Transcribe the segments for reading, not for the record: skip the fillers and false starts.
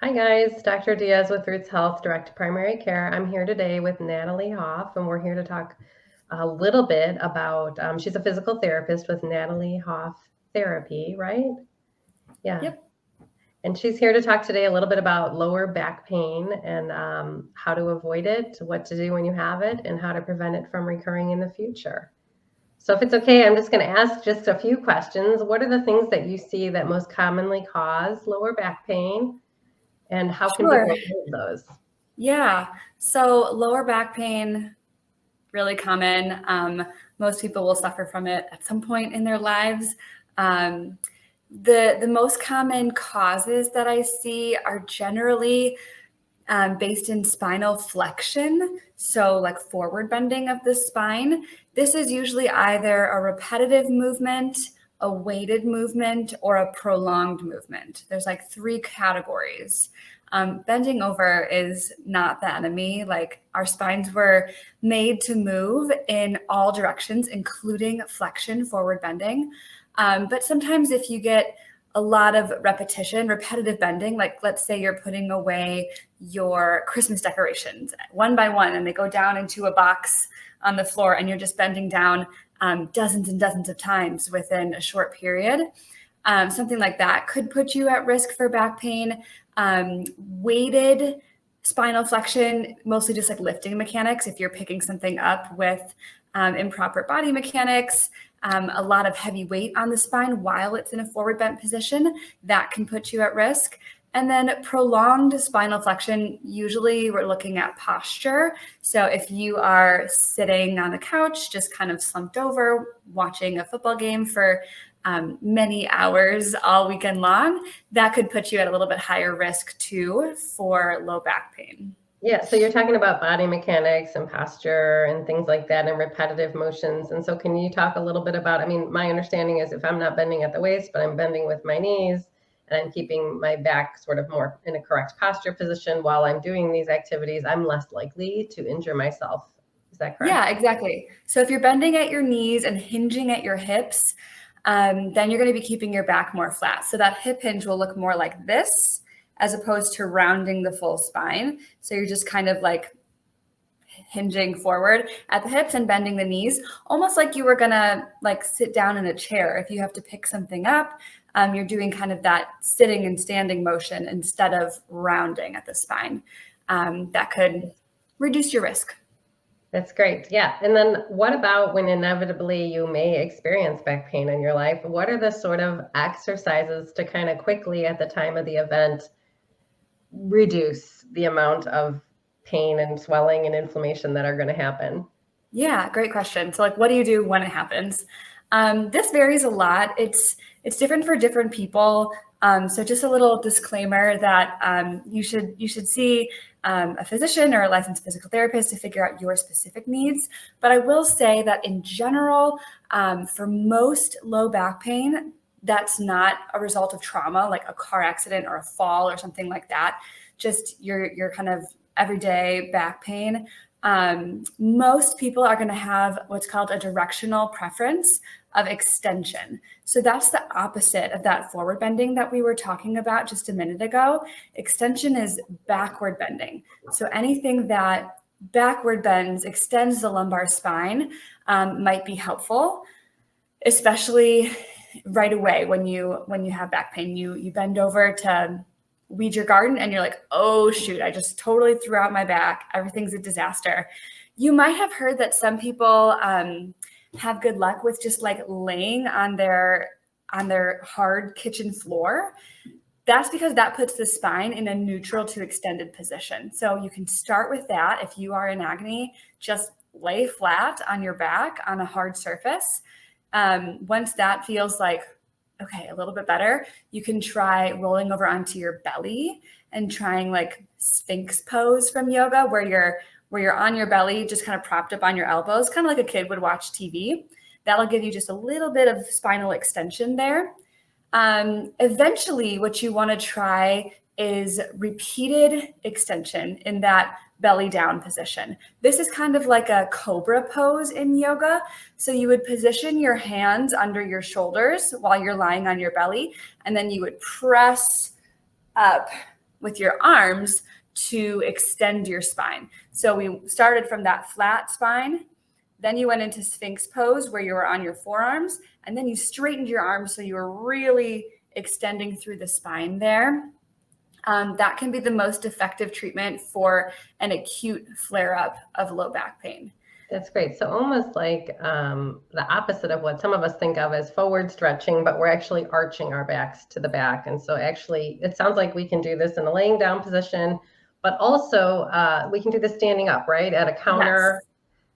Hi guys, Dr. Diaz with Roots Health, Direct Primary Care. I'm here today with Natalie Hoff, and we're here to talk a little bit about, she's a physical therapist with Natalie Hoff Therapy, right? Yeah. Yep. And she's here to talk today a little bit about lower back pain and how to avoid it, what to do when you have it, and how to prevent it from recurring in the future. So if it's okay, I'm just going to ask just a few questions. What are the things that you see that most commonly cause lower back pain? And how can Sure. people avoid those? Yeah. So lower back pain, really common. Most people will suffer from it at some point in their lives. The most common causes that I see are generally based in spinal flexion, so like forward bending of the spine. This is usually either a repetitive movement, a weighted movement, or a prolonged movement. There's like three categories. Bending over is not the enemy. Like our spines were made to move in all directions, including flexion, forward bending. But sometimes if you get a lot of repetitive bending, like let's say you're putting away your Christmas decorations one by one and they go down into a box on the floor and you're just bending down dozens and dozens of times within a short period. Something like that could put you at risk for back pain. Weighted spinal flexion, mostly just like lifting mechanics. If you're picking something up with improper body mechanics, a lot of heavy weight on the spine while it's in a forward bent position, that can put you at risk. And then prolonged spinal flexion, usually we're looking at posture. So if you are sitting on the couch, just kind of slumped over, watching a football game for many hours all weekend long, that could put you at a little bit higher risk too for low back pain. Yeah, so you're talking about body mechanics and posture and things like that and repetitive motions. And so can you talk a little bit about, I mean, my understanding is if I'm not bending at the waist, but I'm bending with my knees and I'm keeping my back sort of more in a correct posture position while I'm doing these activities, I'm less likely to injure myself. Is that correct? Yeah, exactly. So if you're bending at your knees and hinging at your hips, then you're going to be keeping your back more flat. So that hip hinge will look more like this as opposed to rounding the full spine. So you're just kind of like hinging forward at the hips and bending the knees, almost like you were going to like sit down in a chair. If you have to pick something up, you're doing kind of that sitting and standing motion instead of rounding at the spine. That could reduce your risk. That's great. Yeah. And then what about when inevitably you may experience back pain in your life? What are the sort of exercises to kind of quickly at the time of the event reduce the amount of pain and swelling and inflammation that are going to happen? Yeah, great question. So like, what do you do when it happens? This varies a lot. It's different for different people. So just a little disclaimer that you should see a physician or a licensed physical therapist to figure out your specific needs. But I will say that in general, for most low back pain, that's not a result of trauma, like a car accident or a fall or something like that. Just your kind of everyday back pain. Most people are going to have what's called a directional preference of extension. So that's the opposite of that forward bending that we were talking about just a minute ago. Extension is backward bending. So anything that backward bends, extends the lumbar spine, might be helpful, especially right away when you have back pain. You bend over to weed your garden and you're like, oh shoot, I just totally threw out my back. Everything's a disaster. You might have heard that some people have good luck with just like laying on their hard kitchen floor. That's because that puts the spine in a neutral to extended position. So you can start with that. If you are in agony, just lay flat on your back on a hard surface. Once that feels like, okay, a little bit better, you can try rolling over onto your belly and trying like Sphinx pose from yoga, where you're on your belly, just kind of propped up on your elbows, kind of like a kid would watch TV. That'll give you just a little bit of spinal extension there. Eventually, what you want to try is repeated extension in that belly down position. This is kind of like a cobra pose in yoga. So you would position your hands under your shoulders while you're lying on your belly, and then you would press up with your arms to extend your spine. So we started from that flat spine. Then you went into Sphinx pose where you were on your forearms, and then you straightened your arms so you were really extending through the spine there. That can be the most effective treatment for an acute flare-up of low back pain. That's great. So almost like the opposite of what some of us think of as forward stretching, but we're actually arching our backs to the back. And so actually, it sounds like we can do this in a laying down position, but also we can do this standing up, right, at a counter. Yes.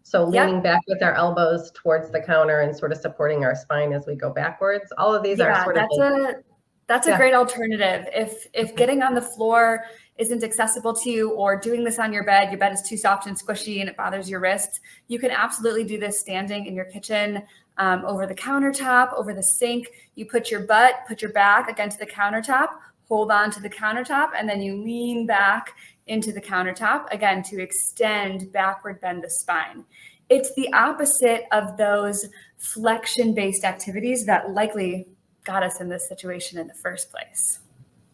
So leaning back with our elbows towards the counter and sort of supporting our spine as we go backwards. All of these are sort of that's a great alternative. If getting on the floor isn't accessible to you, or doing this on your bed is too soft and squishy and it bothers your wrists, you can absolutely do this standing in your kitchen, over the countertop, over the sink. You put your back against the countertop, hold on to the countertop, and then you lean back into the countertop, again, to extend, backward bend the spine. It's the opposite of those flexion-based activities that likely got us in this situation in the first place.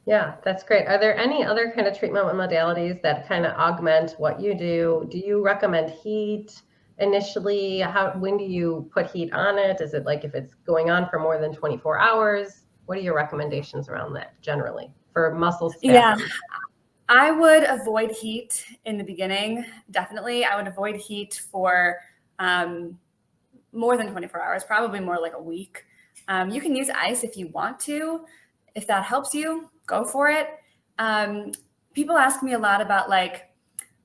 Yeah, that's great. Are there any other kind of treatment modalities that kind of augment what you do? Do you recommend heat initially? When do you put heat on it? Is it like if it's going on for more than 24 hours? What are your recommendations around that generally for muscle spasms? Yeah, I would avoid heat in the beginning. Definitely. I would avoid heat for more than 24 hours, probably more like a week. You can use ice if you want to. If that helps you, go for it. People ask me a lot about like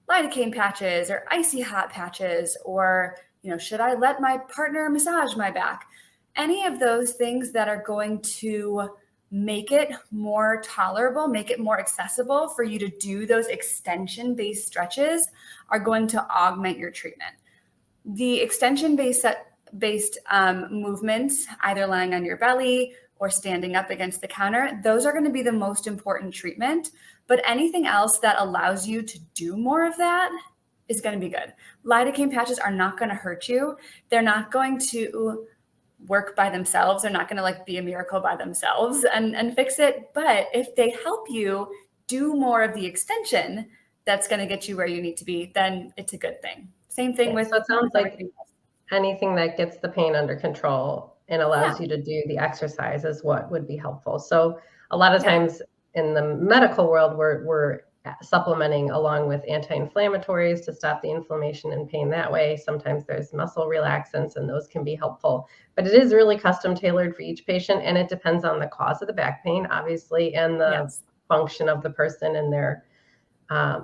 lidocaine patches or icy hot patches, or, should I let my partner massage my back? Any of those things that are going to make it more tolerable, make it more accessible for you to do those extension-based stretches are going to augment your treatment. The extension-based movements, either lying on your belly or standing up against the counter, those are going to be the most important treatment. But anything else that allows you to do more of that is going to be good. Lidocaine patches are not going to hurt you. They're not going to work by themselves. They're not going to be a miracle by themselves and fix it. But if they help you do more of the extension that's going to get you where you need to be, then it's a good thing. Same thing with. So it sounds like anything that gets the pain under control and allows you to do the exercise is what would be helpful. So a lot of times in the medical world, we're supplementing along with anti-inflammatories to stop the inflammation and pain that way. Sometimes there's muscle relaxants, and those can be helpful. But it is really custom tailored for each patient, and it depends on the cause of the back pain, obviously, and the function of the person and their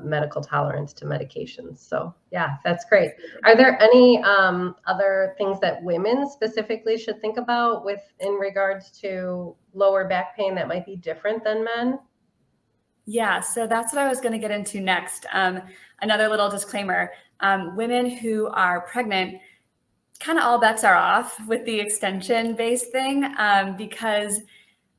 medical tolerance to medications. So yeah, that's great. Are there any other things that women specifically should think about in regards to lower back pain that might be different than men? Yeah, so that's what I was going to get into next. Another little disclaimer, women who are pregnant, kind of all bets are off with the extension-based thing, because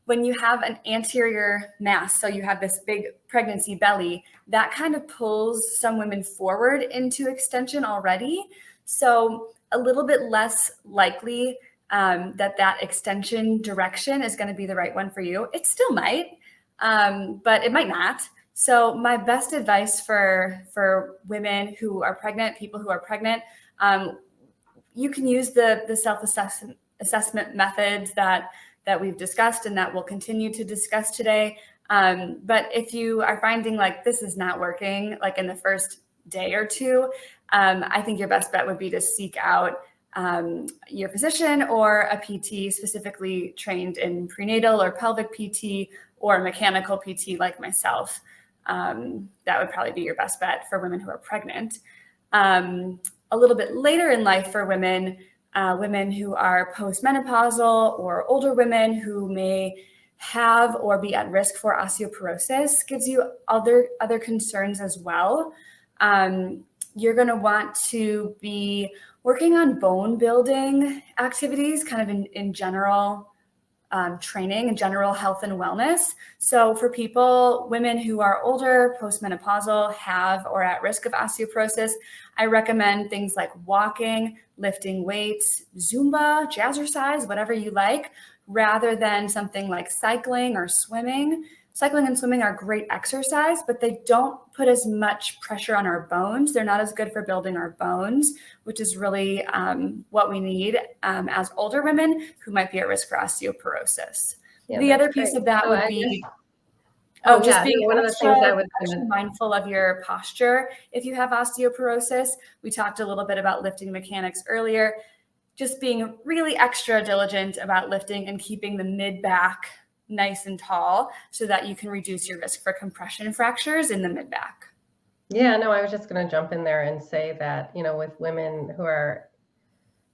when you have an anterior mass, so you have this big pregnancy belly, that kind of pulls some women forward into extension already. So a little bit less likely that extension direction is going to be the right one for you. It still might, but it might not. So my best advice for women who are pregnant, people who are pregnant, you can use the self-assessment methods that we've discussed and that we'll continue to discuss today. But if you are finding this is not working, in the first day or two, I think your best bet would be to seek out your physician or a PT specifically trained in prenatal or pelvic PT or mechanical PT like myself. That would probably be your best bet for women who are pregnant. A little bit later in life for women, women who are postmenopausal or older women who may have or be at risk for osteoporosis gives you other concerns as well. You're going to want to be working on bone building activities, kind of in general training and general health and wellness. So for women who are older, postmenopausal, have or at risk of osteoporosis, I recommend things like walking, lifting weights, Zumba, jazzercise, whatever you like, rather than something like cycling or swimming. cycling and swimming are great exercise, but they don't put as much pressure on our bones. They're not as good for building our bones, which is really what we need as older women who might be at risk for osteoporosis. Yeah, the other that's piece great. of that So would I be guess, oh just yeah, being no, one of the extra, things I was extra gonna, mindful of your posture. If you have osteoporosis, we talked a little bit about lifting mechanics earlier. Just being really extra diligent about lifting and keeping the mid back nice and tall so that you can reduce your risk for compression fractures in the mid back. yeah, no, I was just gonna jump in there and say that, you know, with women who are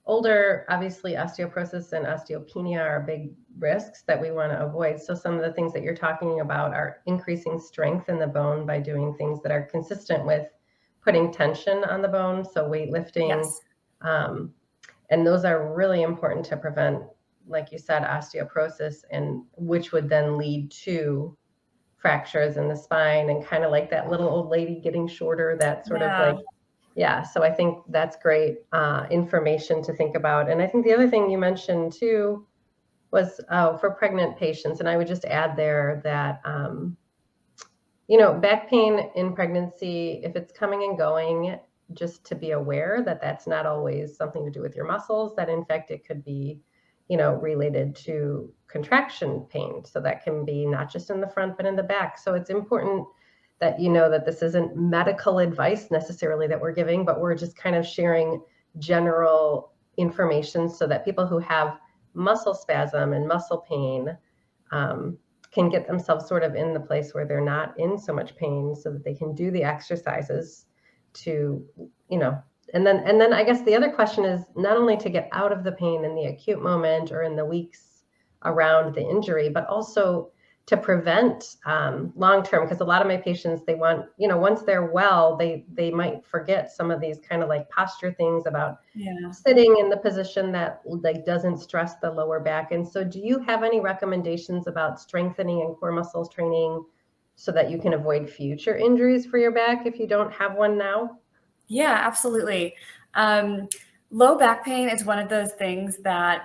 older, obviously osteoporosis and osteopenia are big risks that we want to avoid. So some of the things that you're talking about are increasing strength in the bone by doing things that are consistent with putting tension on the bone. So weightlifting, Yes. um, and those are really important to prevent, like you said, osteoporosis, and which would then lead to fractures in the spine and kind of like that little old lady getting shorter, that sort of like, Yeah. yeah. So I think that's great information to think about. And I think the other thing you mentioned too was for pregnant patients. And I would just add there that, you know, back pain in pregnancy, if it's coming and going, just to be aware that that's not always something to do with your muscles, that in fact it could be, you know, related to contraction pain. So that can be not just in the front, but in the back. So it's important that you know that this isn't medical advice necessarily that we're giving, but we're just kind of sharing general information so that people who have muscle spasm and muscle pain can get themselves sort of in the place where they're not in so much pain so that they can do the exercises to, you know, and then I guess the other question is not only to get out of the pain in the acute moment or in the weeks around the injury, but also to prevent long term, because a lot of my patients, they want, you know, once they're well, they might forget some of these kind of like posture things about sitting in the position that like doesn't stress the lower back. And so do you have any recommendations about strengthening and core muscles training so that you can avoid future injuries for your back if you don't have one now? Yeah, absolutely. Low back pain is one of those things that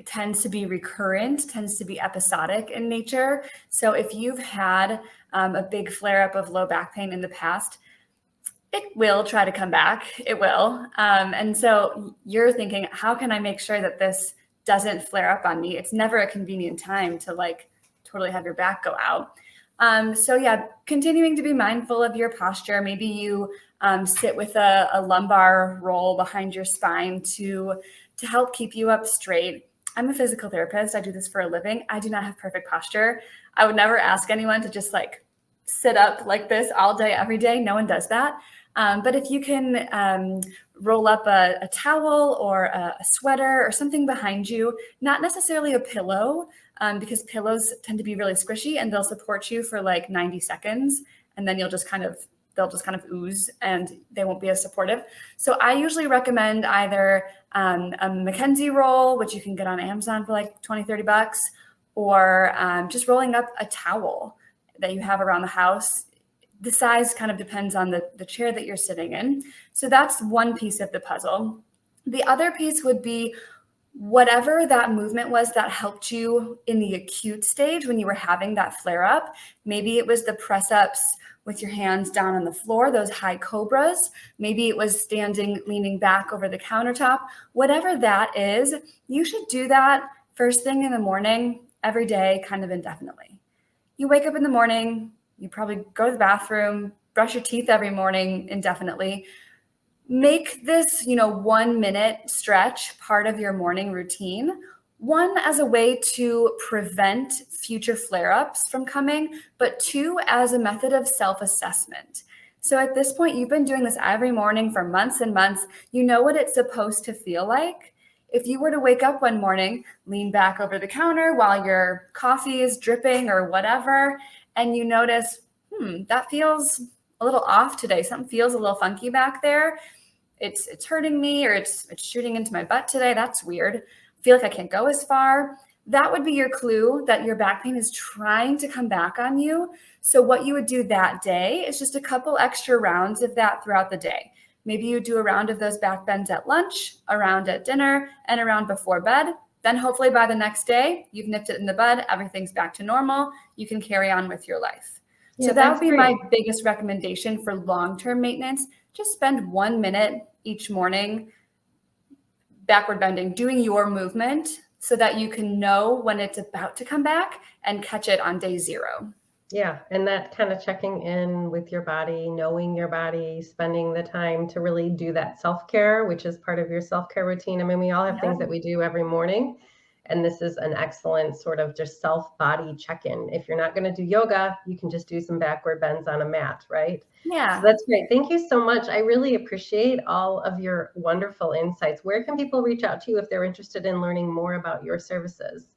tends to be recurrent, tends to be episodic in nature. So if you've had a big flare up of low back pain in the past, it will try to come back. It will. And so you're thinking, how can I make sure that this doesn't flare up on me? It's never a convenient time to like totally have your back go out. So yeah, continuing to be mindful of your posture. Maybe you sit with a lumbar roll behind your spine to help keep you up straight. I'm a physical therapist. I do this for a living. I do not have perfect posture. I would never ask anyone to just like sit up like this all day, every day. No one does that. But if you can roll up a towel or a sweater or something behind you, not necessarily a pillow, because pillows tend to be really squishy and they'll support you for like 90 seconds. And then they'll just kind of ooze and they won't be as supportive. So I usually recommend either a McKenzie roll, which you can get on Amazon for like 20, 30 bucks, or just rolling up a towel that you have around the house. The size kind of depends on the chair that you're sitting in. So that's one piece of the puzzle. The other piece would be whatever that movement was that helped you in the acute stage when you were having that flare up. Maybe it was the press ups with your hands down on the floor, those high cobras. Maybe it was standing, leaning back over the countertop. Whatever that is, you should do that first thing in the morning, every day, kind of indefinitely. You wake up in the morning, you probably go to the bathroom, brush your teeth every morning indefinitely. Make this, 1 minute stretch part of your morning routine. One, as a way to prevent future flare-ups from coming, but two, as a method of self-assessment. So at this point, you've been doing this every morning for months and months. You know what it's supposed to feel like. If you were to wake up one morning, lean back over the counter while your coffee is dripping or whatever, and you notice, that feels a little off today. Something feels a little funky back there. It's hurting me, or it's shooting into my butt today. That's weird. I feel like I can't go as far. That would be your clue that your back pain is trying to come back on you. So what you would do that day is just a couple extra rounds of that throughout the day. Maybe you do a round of those back bends at lunch, a round at dinner, and a round before bed. Then hopefully by the next day, you've nipped it in the bud, everything's back to normal, you can carry on with your life. Yeah, so that would that's be great. my biggest recommendation for long-term maintenance. Just spend 1 minute each morning backward bending, doing your movement so that you can know when it's about to come back and catch it on day 0. Yeah, and that kind of checking in with your body, knowing your body, spending the time to really do that self-care, which is part of your self-care routine. I mean, we all have things that we do every morning, and this is an excellent sort of just self-body check-in. If you're not going to do yoga, you can just do some backward bends on a mat, right? Yeah. So that's great. Thank you so much. I really appreciate all of your wonderful insights. Where can people reach out to you if they're interested in learning more about your services?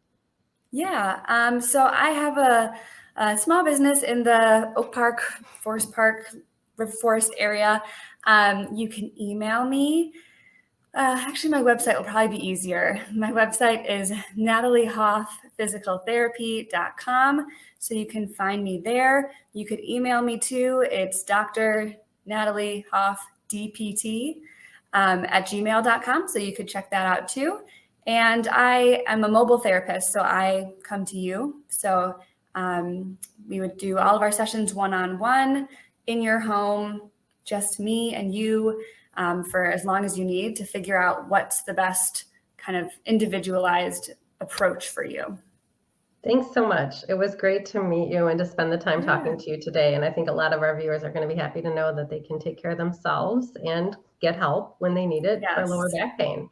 Yeah. So I have a small business in the Oak Park, Forest Park, Forest area. You can email me. Actually, my website will probably be easier. My website is nataliehoffphysicaltherapy.com. So you can find me there. You could email me too. It's Dr. Natalie Hoff, DPT, at gmail.com. So you could check that out too. And I am a mobile therapist, so I come to you. So we would do all of our sessions one-on-one in your home, just me and you, for as long as you need to figure out what's the best kind of individualized approach for you. Thanks so much. It was great to meet you and to spend the time talking to you today. And I think a lot of our viewers are going to be happy to know that they can take care of themselves and get help when they need it for lower back pain.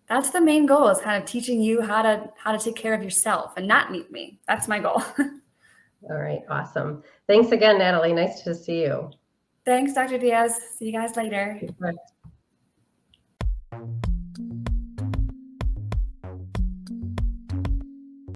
That's the main goal, is kind of teaching you how to take care of yourself and not need me. That's my goal. All right. Awesome. Thanks again, Natalie. Nice to see you. Thanks, Dr. Diaz. See you guys later. Bye.